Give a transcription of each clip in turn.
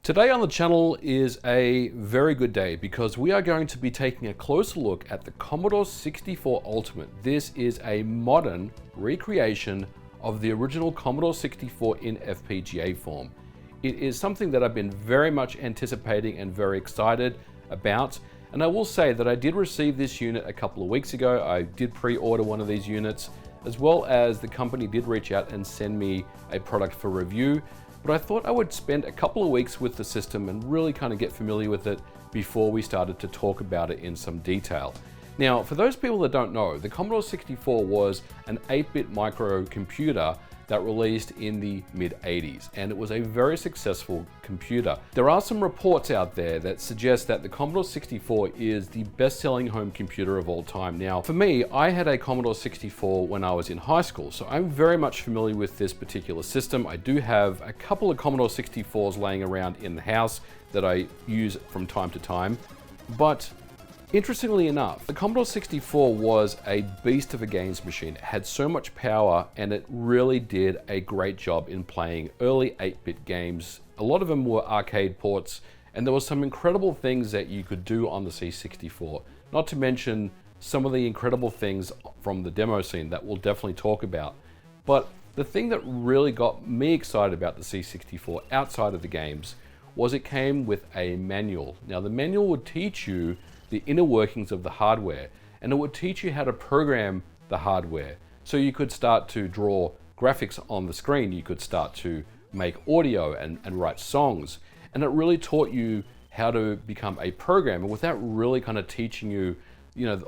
Today on the channel is a very good day because we are going to be taking a closer look at the Commodore 64 Ultimate. This is a modern recreation of the original Commodore 64 in FPGA form. It is something that I've been very much anticipating and very excited about. And I will say that I did receive this unit a couple of weeks ago. I did pre-order one of these units, as well as the company did reach out and send me a product for review. But I thought I would spend a couple of weeks with the system and really kind of get familiar with it before we started to talk about it in some detail. Now, for those people that don't know, the Commodore 64 was an 8-bit microcomputer that released in the mid-80s, and it was a very successful computer. There are some reports out there that suggest that the Commodore 64 is the best-selling home computer of all time. Now, for me, I had a Commodore 64 when I was in high school, so I'm very much familiar with this particular system. I do have a couple of Commodore 64s laying around in the house that I use from time to time, but interestingly enough, the Commodore 64 was a beast of a games machine. It had so much power and it really did a great job in playing early 8-bit games. A lot of them were arcade ports, and there were some incredible things that you could do on the C64. Not to mention some of the incredible things from the demo scene that we'll definitely talk about. But the thing that really got me excited about the C64 outside of the games was it came with a manual. Now, the manual would teach you the inner workings of the hardware, and it would teach you how to program the hardware. So you could start to draw graphics on the screen, you could start to make audio and write songs, and it really taught you how to become a programmer without really kind of teaching you,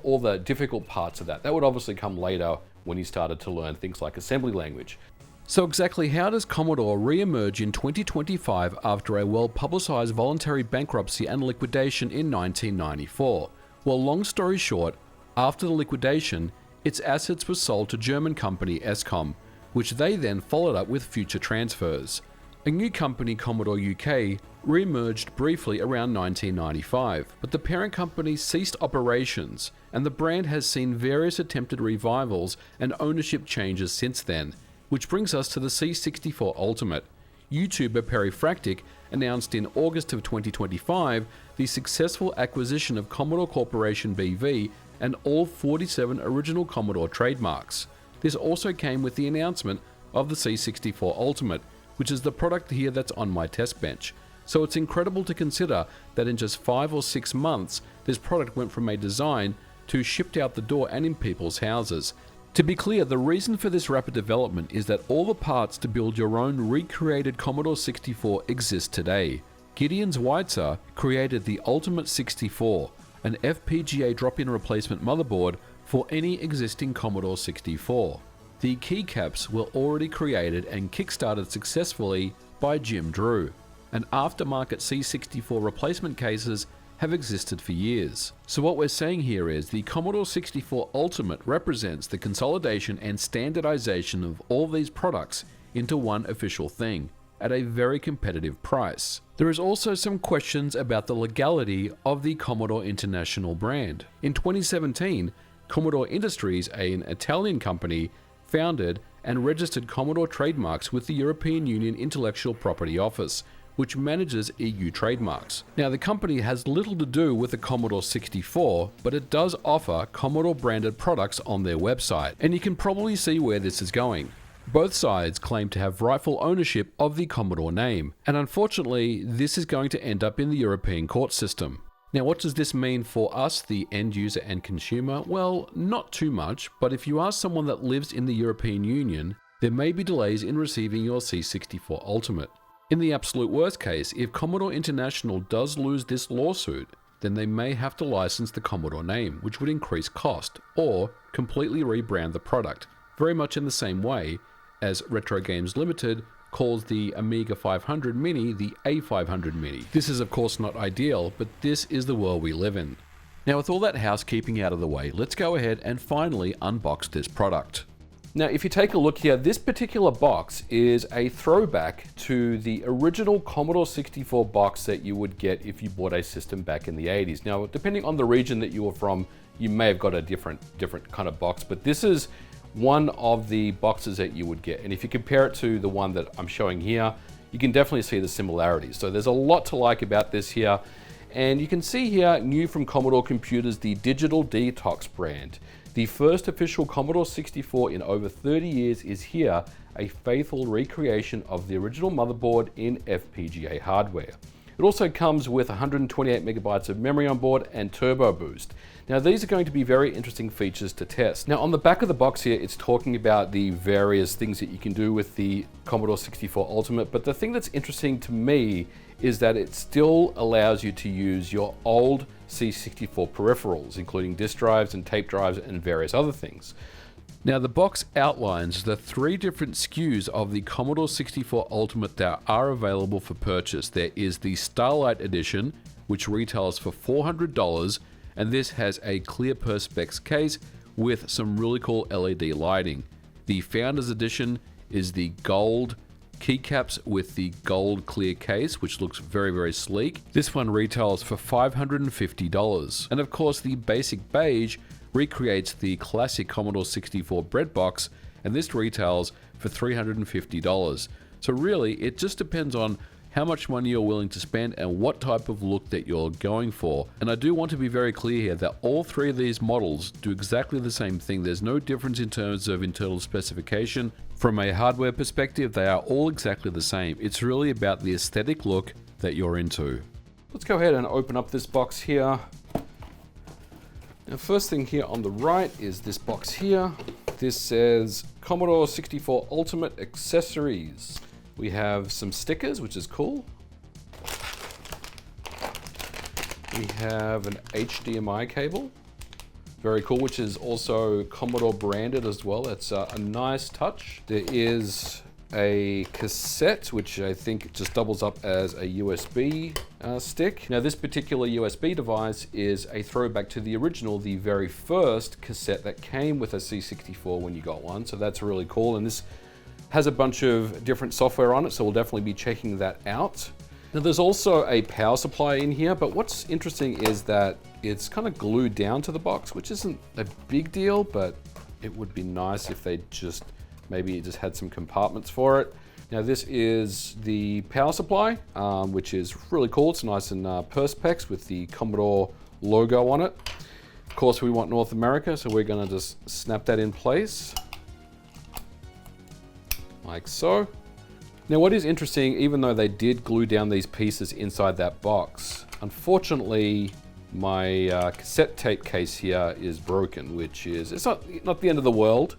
all the difficult parts of that. That would obviously come later when you started to learn things like assembly language. So exactly how does Commodore re-emerge in 2025 after a well-publicized voluntary bankruptcy and liquidation in 1994? Well, long story short, after the liquidation, its assets were sold to German company Escom, which they then followed up with future transfers. A new company, Commodore UK, re-emerged briefly around 1995, but the parent company ceased operations, and the brand has seen various attempted revivals and ownership changes since then. Which brings us to the C64 Ultimate. YouTuber Perifractic announced in August of 2025 the successful acquisition of Commodore Corporation BV and all 47 original Commodore trademarks. This also came with the announcement of the C64 Ultimate, which is the product here that's on my test bench. So it's incredible to consider that in just 5 or 6 months, this product went from a design to shipped out the door and in people's houses. To be clear, the reason for this rapid development is that all the parts to build your own recreated Commodore 64 exist today. Gideon Zweijtzer created the Ultimate 64, an FPGA drop-in replacement motherboard for any existing Commodore 64. The keycaps were already created and kickstarted successfully by Jim Drew, and aftermarket C64 replacement cases have existed for years. So what we're saying here is the Commodore 64 Ultimate represents the consolidation and standardization of all these products into one official thing at a very competitive price. There is also some questions about the legality of the Commodore International brand. In 2017, Commodore Industries, an Italian company, founded and registered Commodore trademarks with the European Union Intellectual Property Office, which manages EU trademarks. Now, the company has little to do with the Commodore 64, but it does offer Commodore branded products on their website, and you can probably see where this is going. Both sides claim to have rightful ownership of the Commodore name, and unfortunately, this is going to end up in the European court system. Now, what does this mean for us, the end user and consumer? Well, not too much, but if you are someone that lives in the European Union, there may be delays in receiving your C64 Ultimate. In the absolute worst case, if Commodore International does lose this lawsuit, then they may have to license the Commodore name, which would increase cost, or completely rebrand the product, very much in the same way as Retro Games Limited calls the Amiga 500 Mini the A500 Mini. This is of course not ideal, but this is the world we live in. Now, with all that housekeeping out of the way, let's go ahead and finally unbox this product. Now, if you take a look here, this particular box is a throwback to the original Commodore 64 box that you would get if you bought a system back in the 80s. Now, depending on the region that you were from, you may have got a different kind of box, but this is one of the boxes that you would get. And if you compare it to the one that I'm showing here, you can definitely see the similarities. So there's a lot to like about this here. And you can see here, new from Commodore Computers, the Digital Detox brand. The first official Commodore 64 in over 30 years is here, a faithful recreation of the original motherboard in FPGA hardware. It also comes with 128 megabytes of memory on board and turbo boost. Now these are going to be very interesting features to test. Now on the back of the box here, it's talking about the various things that you can do with the Commodore 64 Ultimate, but the thing that's interesting to me is that it still allows you to use your old C64 peripherals, including disk drives and tape drives and various other things. Now the box outlines the 3 different SKUs of the Commodore 64 Ultimate that are available for purchase. There is the Starlight Edition, which retails for $400, and this has a clear Perspex case with some really cool LED lighting. The Founders Edition is the gold keycaps with the gold clear case, which looks very, very sleek. This one retails for $550. And of course, the basic beige recreates the classic Commodore 64 breadbox, and this retails for $350. So really, it just depends on how much money you're willing to spend and what type of look that you're going for. And I do want to be very clear here that all 3 of these models do exactly the same thing. There's no difference in terms of internal specification. From a hardware perspective, they are all exactly the same. It's really about the aesthetic look that you're into. Let's go ahead and open up this box here. Now, first thing here on the right is this box here. This says Commodore 64 Ultimate Accessories. We have some stickers, which is cool. We have an HDMI cable, very cool, which is also Commodore branded as well. That's a nice touch. There is a cassette, which I think just doubles up as a USB stick. Now this particular USB device is a throwback to the original, the very first cassette that came with a C64 when you got one. So that's really cool. And this has a bunch of different software on it, so we'll definitely be checking that out. Now there's also a power supply in here, but what's interesting is that it's kind of glued down to the box, which isn't a big deal, but it would be nice if they just maybe just had some compartments for it. Now this is the power supply, which is really cool. It's nice and Perspex with the Commodore logo on it. Of course, we want North America, so we're gonna just snap that in place. Like so. Now what is interesting, even though they did glue down these pieces inside that box, unfortunately my cassette tape case here is broken, which is, it's not the end of the world,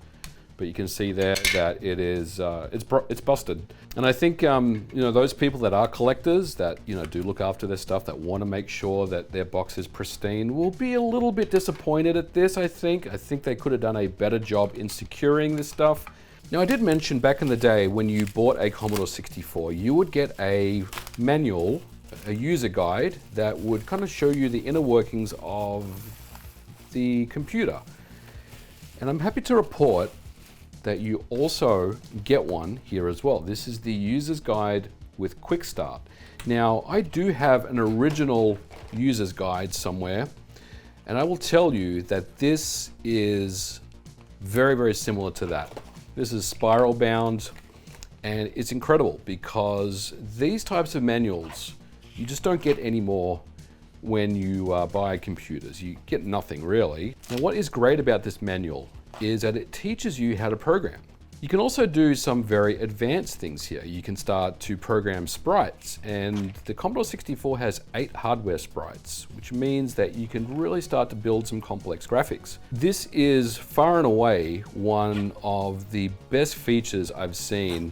but you can see there that it is, it's busted. And I think, you know, those people that are collectors that, you know, do look after their stuff, that want to make sure that their box is pristine, will be a little bit disappointed at this, I think. I think they could have done a better job in securing this stuff. Now I did mention back in the day when you bought a Commodore 64, you would get a manual, a user guide that would kind of show you the inner workings of the computer. And I'm happy to report that you also get one here as well. This is the user's guide with Quick Start. Now I do have an original user's guide somewhere, and I will tell you that this is very, very similar to that. This is spiral bound, and it's incredible because these types of manuals, you just don't get anymore when you buy computers. You get nothing really. And what is great about this manual is that it teaches you how to program. You can also do some very advanced things here. You can start to program sprites, and the Commodore 64 has 8 hardware sprites, which means that you can really start to build some complex graphics. This is far and away one of the best features I've seen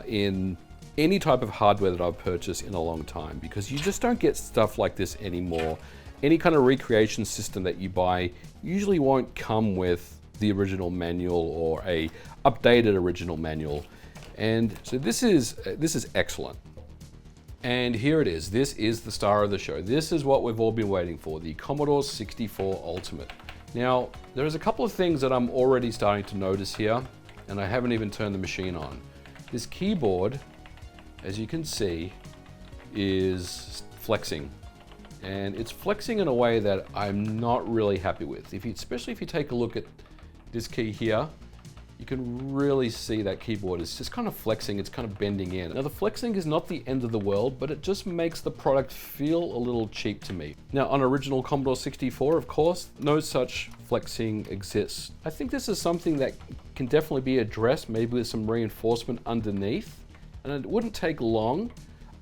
in any type of hardware that I've purchased in a long time, because you just don't get stuff like this anymore. Any kind of recreation system that you buy usually won't come with the original manual or a updated original manual. And so this is excellent. And here it is. This is the star of the show. This is what we've all been waiting for, the Commodore 64 Ultimate. Now, there's a couple of things that I'm already starting to notice here, and I haven't even turned the machine on. This keyboard, as you can see, is flexing. And it's flexing in a way that I'm not really happy with. Especially if you take a look at this key here, you can really see that keyboard is just kind of flexing, it's kind of bending in. Now the flexing is not the end of the world, but it just makes the product feel a little cheap to me. Now on original Commodore 64, of course, no such flexing exists. I think this is something that can definitely be addressed, maybe with some reinforcement underneath, and it wouldn't take long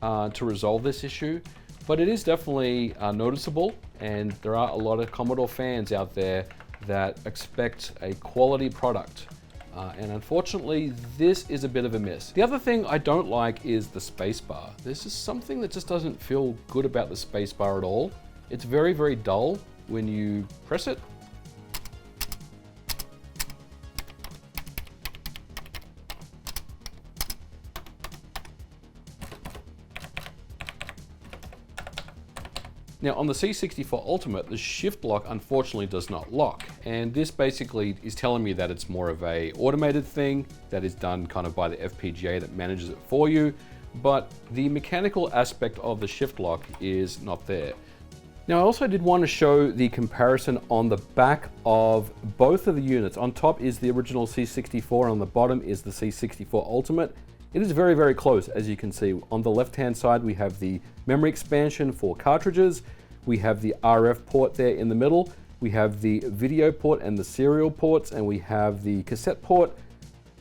to resolve this issue, but it is definitely noticeable, and there are a lot of Commodore fans out there that expect a quality product. And unfortunately, this is a bit of a miss. The other thing I don't like is the spacebar. This is something that just doesn't feel good about the spacebar at all. It's very, very dull when you press it. Now on the C64 Ultimate, the shift lock unfortunately does not lock. And this basically is telling me that it's more of a automated thing that is done kind of by the FPGA that manages it for you. But the mechanical aspect of the shift lock is not there. Now I also did want to show the comparison on the back of both of the units. On top is the original C64, on the bottom is the C64 Ultimate. It is very, very close, as you can see. On the left-hand side, we have the memory expansion for cartridges. We have the RF port there in the middle. We have the video port and the serial ports, and we have the cassette port.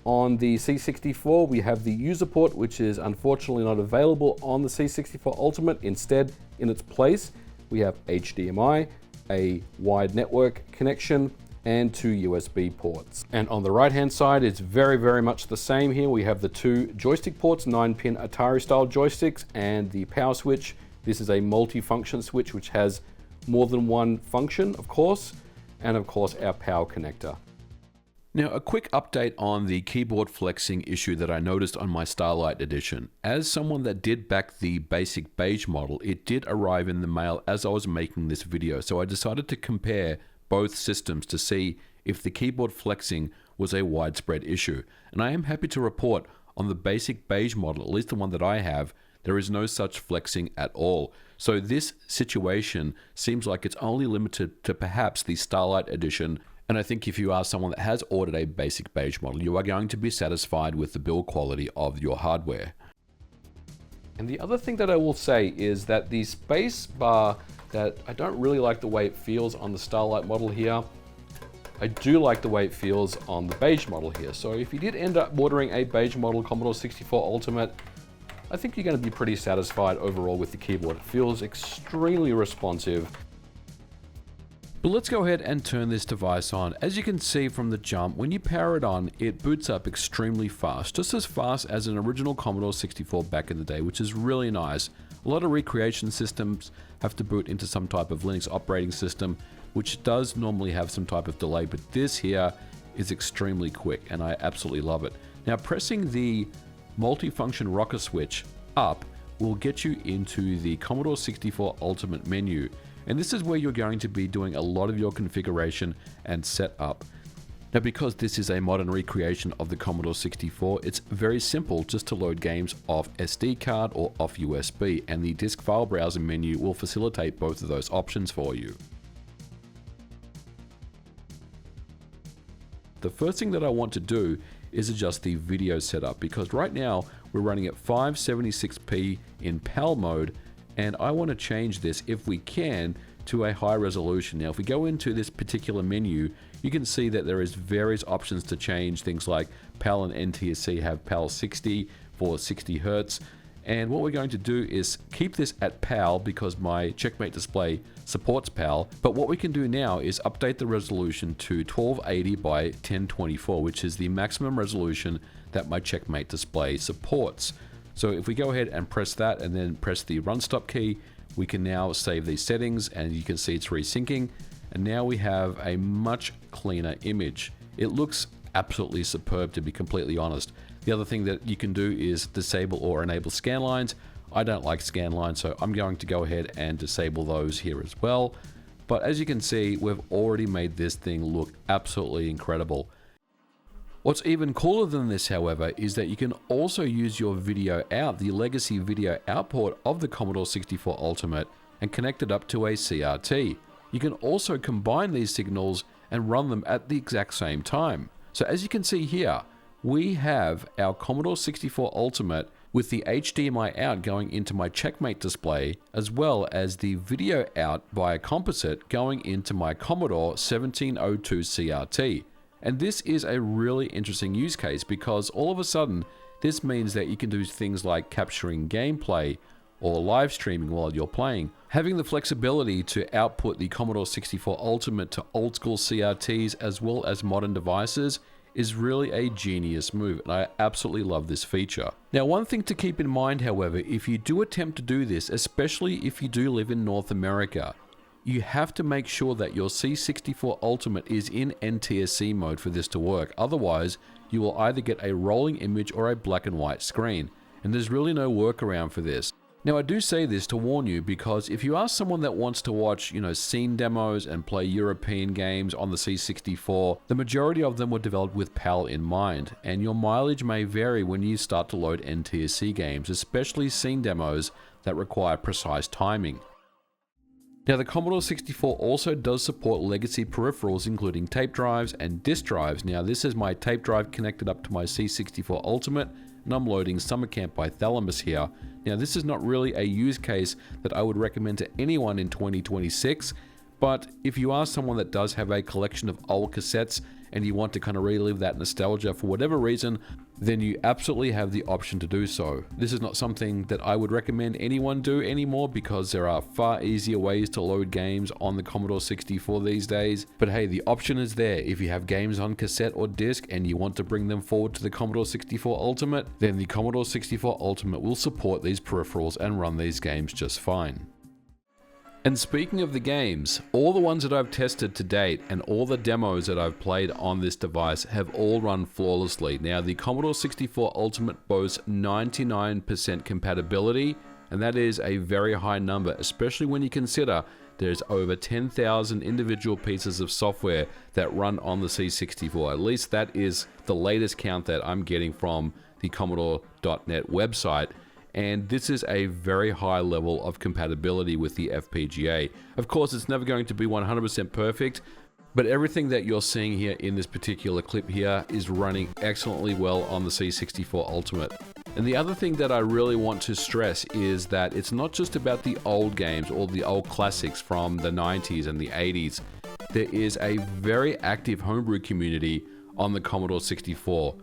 On the C64, we have the user port, which is unfortunately not available on the C64 Ultimate. Instead, in its place, we have HDMI, a wide network connection, and 2 USB ports. And on the right hand side, it's very, very much the same here. We have the 2 joystick ports, 9-pin Atari style joysticks, and the power switch. This is a multi-function switch which has more than one function, of course, and of course our power connector. Now a quick update on the keyboard flexing issue that I noticed on my Starlight Edition. As someone that did back the basic beige model, it did arrive in the mail as I was making this video, so I decided to compare both systems to see if the keyboard flexing was a widespread issue. And I am happy to report on the basic beige model, at least the one that I have, there is no such flexing at all. So this situation seems like it's only limited to perhaps the Starlight Edition. And I think if you are someone that has ordered a basic beige model, you are going to be satisfied with the build quality of your hardware. And the other thing that I will say is that the space bar, that I don't really like the way it feels on the Starlight model here. I do like the way it feels on the beige model here. So if you did end up ordering a beige model Commodore 64 Ultimate, I think you're going to be pretty satisfied overall with the keyboard. It feels extremely responsive. But let's go ahead and turn this device on. As you can see from the jump, when you power it on, it boots up extremely fast, just as fast as an original Commodore 64 back in the day, which is really nice. A lot of recreation systems have to boot into some type of Linux operating system, which does normally have some type of delay, but this here is extremely quick and I absolutely love it. Now pressing the multifunction rocker switch up will get you into the Commodore 64 Ultimate menu, and this is where you're going to be doing a lot of your configuration and setup. Now because this is a modern recreation of the Commodore 64, it's very simple just to load games off SD card or off USB, and the disk file browser menu will facilitate both of those options for you. The first thing that I want to do is adjust the video setup, because right now we're running at 576p in PAL mode, and I want to change this, if we can, to a high resolution. Now if we go into this particular menu, you can see that there is various options to change things like PAL and NTSC have PAL 60 for 60 Hertz. And what we're going to do is keep this at PAL because my Checkmate display supports PAL. But what we can do now is update the resolution to 1280 by 1024, which is the maximum resolution that my Checkmate display supports. So if we go ahead and press that and then press the run stop key, we can now save these settings, and you can see it's resyncing. And now we have a much cleaner image. It looks absolutely superb, to be completely honest. The other thing that you can do is disable or enable scan lines. I don't like scan lines, so I'm going to go ahead and disable those here as well. But as you can see, we've already made this thing look absolutely incredible. What's even cooler than this, however, is that you can also use your video out, the legacy video out port of the Commodore 64 Ultimate, and connect it up to a CRT. You can also combine these signals and run them at the exact same time. So as you can see here, we have our Commodore 64 Ultimate with the HDMI out going into my Checkmate display, as well as the video out via composite going into my Commodore 1702 CRT. And this is a really interesting use case because all of a sudden, this means that you can do things like capturing gameplay or live streaming while you're playing. Having the flexibility to output the Commodore 64 Ultimate to old school CRTs as well as modern devices is really a genius move, and I absolutely love this feature. Now, one thing to keep in mind, however, if you do attempt to do this, especially if you do live in North America, you have to make sure that your C64 Ultimate is in NTSC mode for this to work. Otherwise, you will either get a rolling image or a black and white screen, and there's really no workaround for this. Now, I do say this to warn you because if you are someone that wants to watch, scene demos and play European games on the C64, the majority of them were developed with PAL in mind, and your mileage may vary when you start to load NTSC games, especially scene demos that require precise timing. Now, the Commodore 64 also does support legacy peripherals including tape drives and disk drives. Now, this is my tape drive connected up to my C64 Ultimate, and I'm loading Summer Camp by Thalamus here. Now, this is not really a use case that I would recommend to anyone in 2026, but if you are someone that does have a collection of old cassettes and you want to kind of relive that nostalgia for whatever reason, then you absolutely have the option to do so. This is not something that I would recommend anyone do anymore because there are far easier ways to load games on the Commodore 64 these days. But hey, the option is there. If you have games on cassette or disc and you want to bring them forward to the Commodore 64 Ultimate, then the Commodore 64 Ultimate will support these peripherals and run these games just fine. And speaking of the games, all the ones that I've tested to date and all the demos that I've played on this device have all run flawlessly. Now, the Commodore 64 Ultimate boasts 99% compatibility, and that is a very high number, especially when you consider there's over 10,000 individual pieces of software that run on the C64. At least that is the latest count that I'm getting from the Commodore.net website. And this is a very high level of compatibility with the FPGA. Of course, it's never going to be 100% perfect, but everything that you're seeing here in this particular clip here is running excellently well on the C64 Ultimate. And the other thing that I really want to stress is that it's not just about the old games or the old classics from the 90s and the 80s. There is a very active homebrew community on the Commodore 64.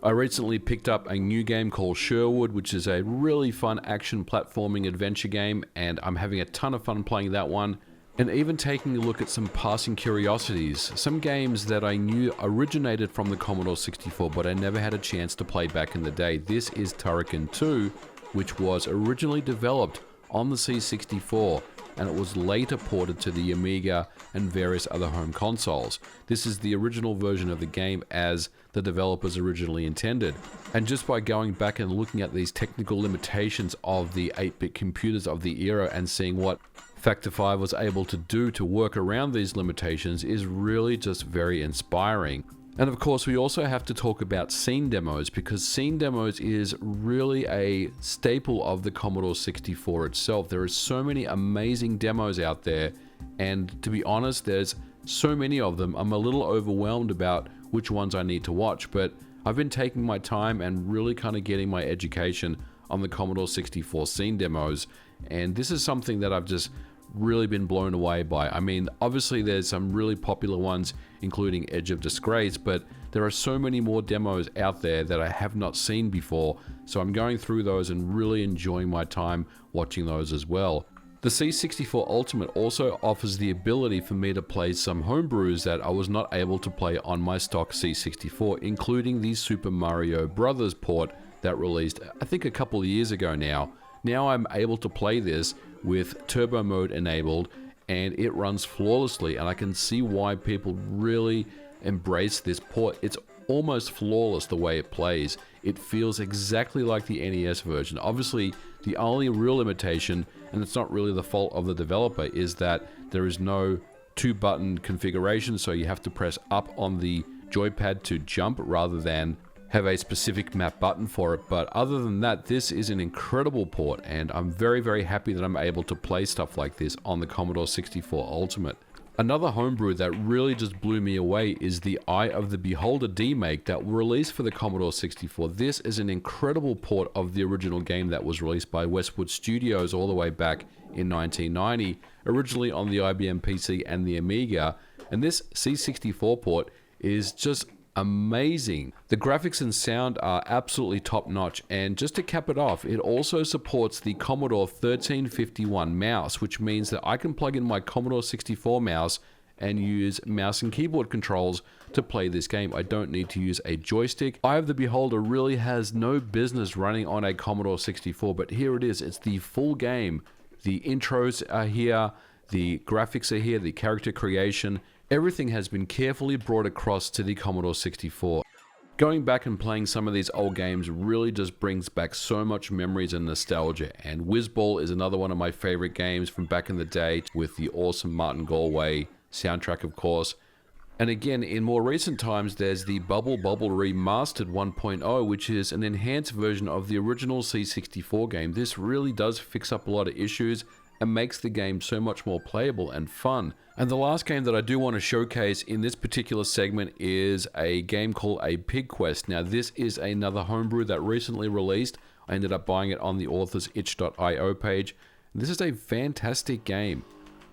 I recently picked up a new game called Sherwood, which is a really fun action platforming adventure game, and I'm having a ton of fun playing that one, and even taking a look at some passing curiosities, some games that I knew originated from the Commodore 64, but I never had a chance to play back in the day. This is Turrican 2, which was originally developed on the C64, and it was later ported to the Amiga and various other home consoles. This is the original version of the game as the developers originally intended. And just by going back and looking at these technical limitations of the 8-bit computers of the era and seeing what Factor 5 was able to do to work around these limitations is really just very inspiring. And of course, we also have to talk about scene demos, because scene demos is really a staple of the Commodore 64 itself. There are so many amazing demos out there, and to be honest, there's so many of them, I'm a little overwhelmed about which ones I need to watch, but I've been taking my time and really kind of getting my education on the Commodore 64 scene demos, and this is something that I've just really been blown away by. I mean, obviously there's some really popular ones, including Edge of Disgrace, but there are so many more demos out there that I have not seen before, so I'm going through those and really enjoying my time watching those as well. The C64 Ultimate also offers the ability for me to play some homebrews that I was not able to play on my stock C64, including the Super Mario Bros. Port that released, I think, a couple of years ago now. Now I'm able to play this with turbo mode enabled, and it runs flawlessly, and I can see why people really embrace this port. It's almost flawless the way it plays. It feels exactly like the NES version. Obviously, the only real limitation, and it's not really the fault of the developer, is that there is no 2-button configuration, so you have to press up on the joypad to jump rather than have a specific map button for it. But other than that, this is an incredible port, and I'm very, very happy that I'm able to play stuff like this on the Commodore 64 Ultimate. Another homebrew that really just blew me away is the Eye of the Beholder demake that was released for the Commodore 64. This is an incredible port of the original game that was released by Westwood Studios all the way back in 1990, originally on the IBM PC and the Amiga, and this C64 port is just amazing. The graphics and sound are absolutely top notch, and just to cap it off, it also supports the Commodore 1351 mouse, which means that I can plug in my Commodore 64 mouse and use mouse and keyboard controls to play this game. I don't need to use a joystick. Eye of the Beholder really has no business running on a Commodore 64, but here it is. It's the full game. The intros are here, the graphics are here, the character creation. Everything has been carefully brought across to the Commodore 64. Going back and playing some of these old games really just brings back so much memories and nostalgia, and Whizball is another one of my favorite games from back in the day with the awesome Martin Galway soundtrack, of course. And again, in more recent times, there's the Bubble Bobble Remastered 1.0, which is an enhanced version of the original C64 game. This really does fix up a lot of issues and makes the game so much more playable and fun. And the last game that I do want to showcase in this particular segment is a game called A Pig Quest. Now, this is another homebrew that recently released. I ended up buying it on the authorsitch.io page. This is a fantastic game.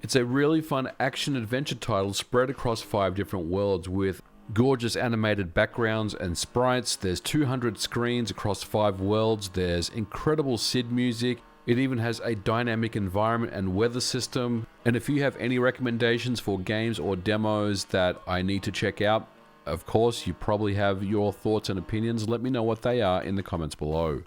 It's a really fun action-adventure title spread across 5 different worlds with gorgeous animated backgrounds and sprites. There's 200 screens across 5 worlds. There's incredible SID music. It even has a dynamic environment and weather system. And if you have any recommendations for games or demos that I need to check out, of course, you probably have your thoughts and opinions. Let me know what they are in the comments below.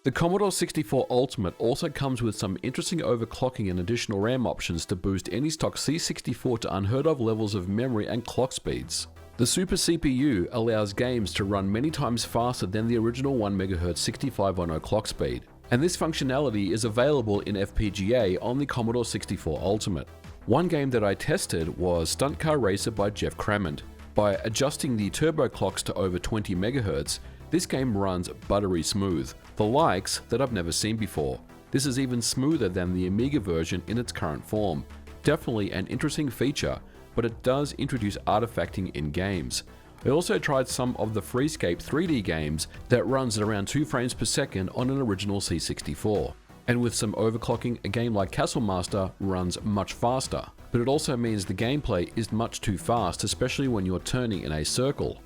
The Commodore 64 Ultimate also comes with some interesting overclocking and additional RAM options to boost any stock C64 to unheard of levels of memory and clock speeds. The Super CPU allows games to run many times faster than the original 1MHz 6510 clock speed, and this functionality is available in FPGA on the Commodore 64 Ultimate. One game that I tested was Stunt Car Racer by Jeff Crammond. By adjusting the turbo clocks to over 20 MHz, this game runs buttery smooth, the likes that I've never seen before. This is even smoother than the Amiga version in its current form. Definitely an interesting feature, but it does introduce artifacting in games. I also tried some of the Freescape 3D games that runs at around 2 frames per second on an original C64. And with some overclocking, a game like Castle Master runs much faster. But it also means the gameplay is much too fast, especially when you're turning in a circle.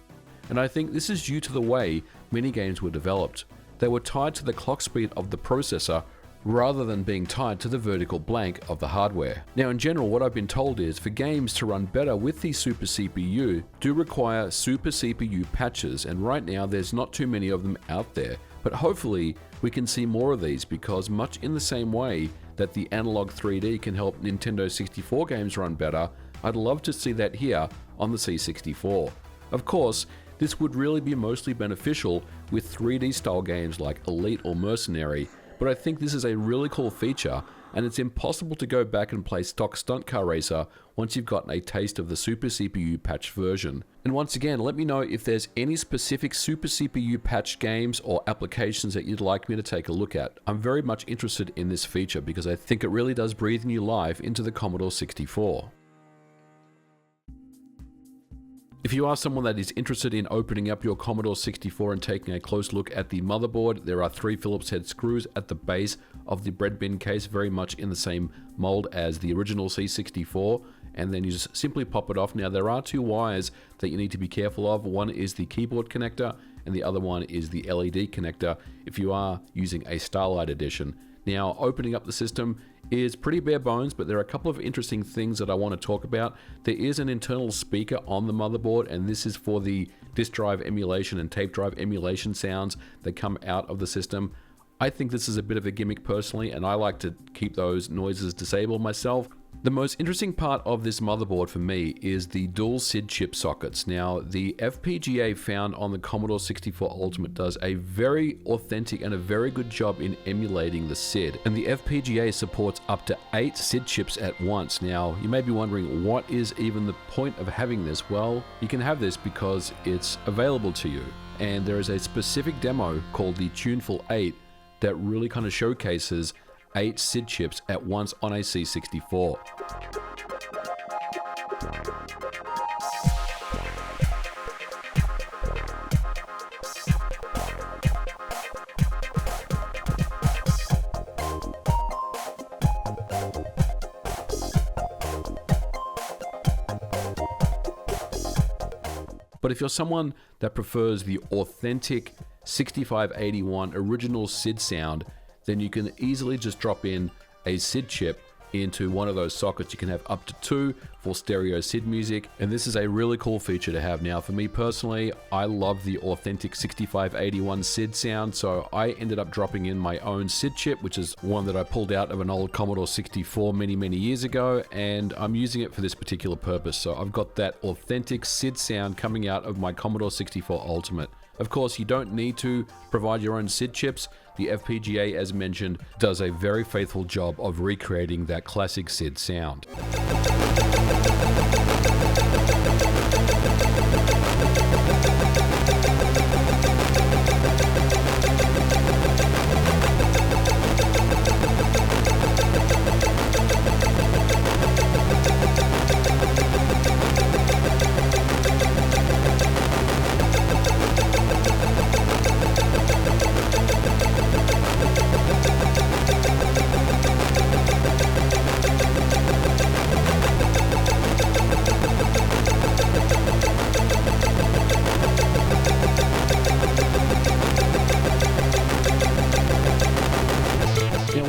And I think this is due to the way many games were developed. They were tied to the clock speed of the processor rather than being tied to the vertical blank of the hardware. Now, in general, what I've been told is for games to run better with the Super CPU do require Super CPU patches, and right now there's not too many of them out there, but hopefully we can see more of these, because much in the same way that the Analog 3D can help Nintendo 64 games run better, I'd love to see that here on the C64. Of course, this would really be mostly beneficial with 3D style games like Elite or Mercenary, but I think this is a really cool feature, and it's impossible to go back and play stock Stunt Car Racer once you've gotten a taste of the Super CPU patched version. And once again, let me know if there's any specific Super CPU patched games or applications that you'd like me to take a look at. I'm very much interested in this feature because I think it really does breathe new life into the Commodore 64. If you are someone that is interested in opening up your Commodore 64 and taking a close look at the motherboard, there are 3 Phillips head screws at the base of the bread bin case, very much in the same mold as the original C64, and then you just simply pop it off. Now, there are 2 wires that you need to be careful of. One is the keyboard connector, and the other one is the LED connector if you are using a Starlight Edition. Now, opening up the system is pretty bare bones, but there are a couple of interesting things that I want to talk about. There is an internal speaker on the motherboard, and this is for the disk drive emulation and tape drive emulation sounds that come out of the system. I think this is a bit of a gimmick personally, and I like to keep those noises disabled myself. The most interesting part of this motherboard for me is the dual SID chip sockets. Now, the FPGA found on the Commodore 64 Ultimate does a very authentic and a very good job in emulating the SID, and the FPGA supports up to 8 SID chips at once. Now, you may be wondering, what is even the point of having this? Well, you can have this because it's available to you, and there is a specific demo called the Tuneful 8 that really kind of showcases 8 SID chips at once on a C64. But if you're someone that prefers the authentic 6581 original SID sound, then you can easily just drop in a SID chip into one of those sockets. You can have up to 2 for stereo SID music, and this is a really cool feature to have. Now, for me personally, I love the authentic 6581 SID sound, so I ended up dropping in my own SID chip, which is one that I pulled out of an old Commodore 64 many years ago, and I'm using it for this particular purpose. So I've got that authentic SID sound coming out of my Commodore 64 Ultimate. Of course, you don't need to provide your own SID chips. The FPGA, as mentioned, does a very faithful job of recreating that classic SID sound.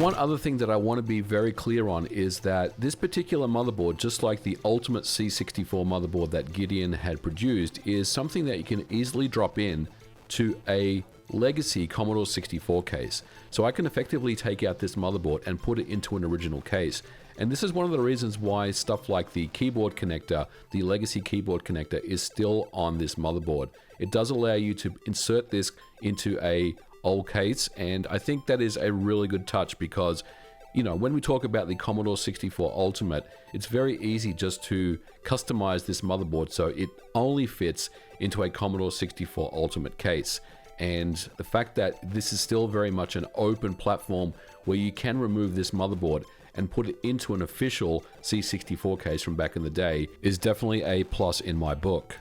One other thing that I want to be very clear on is that this particular motherboard, just like the ultimate C64 motherboard that Gideon had produced, is something that you can easily drop in to a legacy Commodore 64 case. So I can effectively take out this motherboard and put it into an original case. And this is one of the reasons why stuff like the keyboard connector, the legacy keyboard connector, is still on this motherboard. It does allow you to insert this into a old case, and I think that is a really good touch because, you know, when we talk about the Commodore 64 Ultimate, it's very easy just to customize this motherboard so it only fits into a Commodore 64 Ultimate case. And the fact that this is still very much an open platform where you can remove this motherboard and put it into an official C64 case from back in the day is definitely a plus in my book.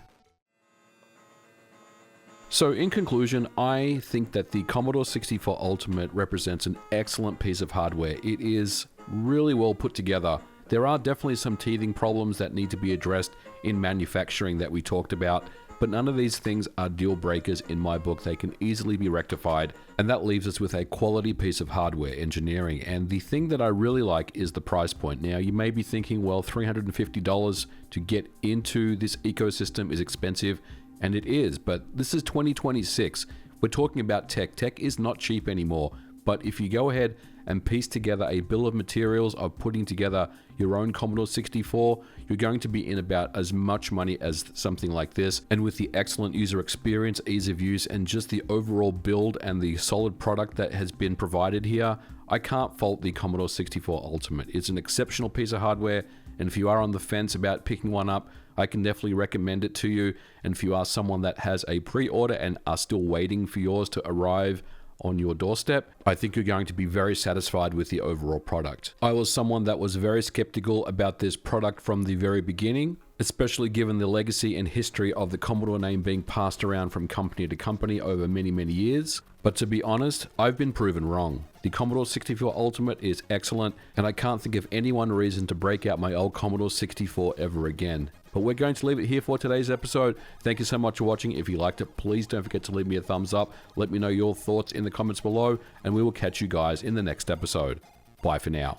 So in conclusion, I think that the Commodore 64 Ultimate represents an excellent piece of hardware. It is really well put together. There are definitely some teething problems that need to be addressed in manufacturing that we talked about, but none of these things are deal breakers in my book. They can easily be rectified, and that leaves us with a quality piece of hardware engineering. And the thing that I really like is the price point. Now, you may be thinking, well, $350 to get into this ecosystem is expensive. And it is, but this is 2026. We're talking about tech. Tech is not cheap anymore. But if you go ahead and piece together a bill of materials of putting together your own Commodore 64, you're going to be in about as much money as something like this. And with the excellent user experience, ease of use, and just the overall build and the solid product that has been provided here, I can't fault the Commodore 64 Ultimate. It's an exceptional piece of hardware, and if you are on the fence about picking one up, I can definitely recommend it to you. And if you are someone that has a pre-order and are still waiting for yours to arrive on your doorstep, I think you're going to be very satisfied with the overall product. I was someone that was very skeptical about this product from the very beginning, especially given the legacy and history of the Commodore name being passed around from company to company over many years. But to be honest, I've been proven wrong. The Commodore 64 Ultimate is excellent, and I can't think of any one reason to break out my old Commodore 64 ever again. But we're going to leave it here for today's episode. Thank you so much for watching. If you liked it, please don't forget to leave me a thumbs up. Let me know your thoughts in the comments below, and we will catch you guys in the next episode. Bye for now.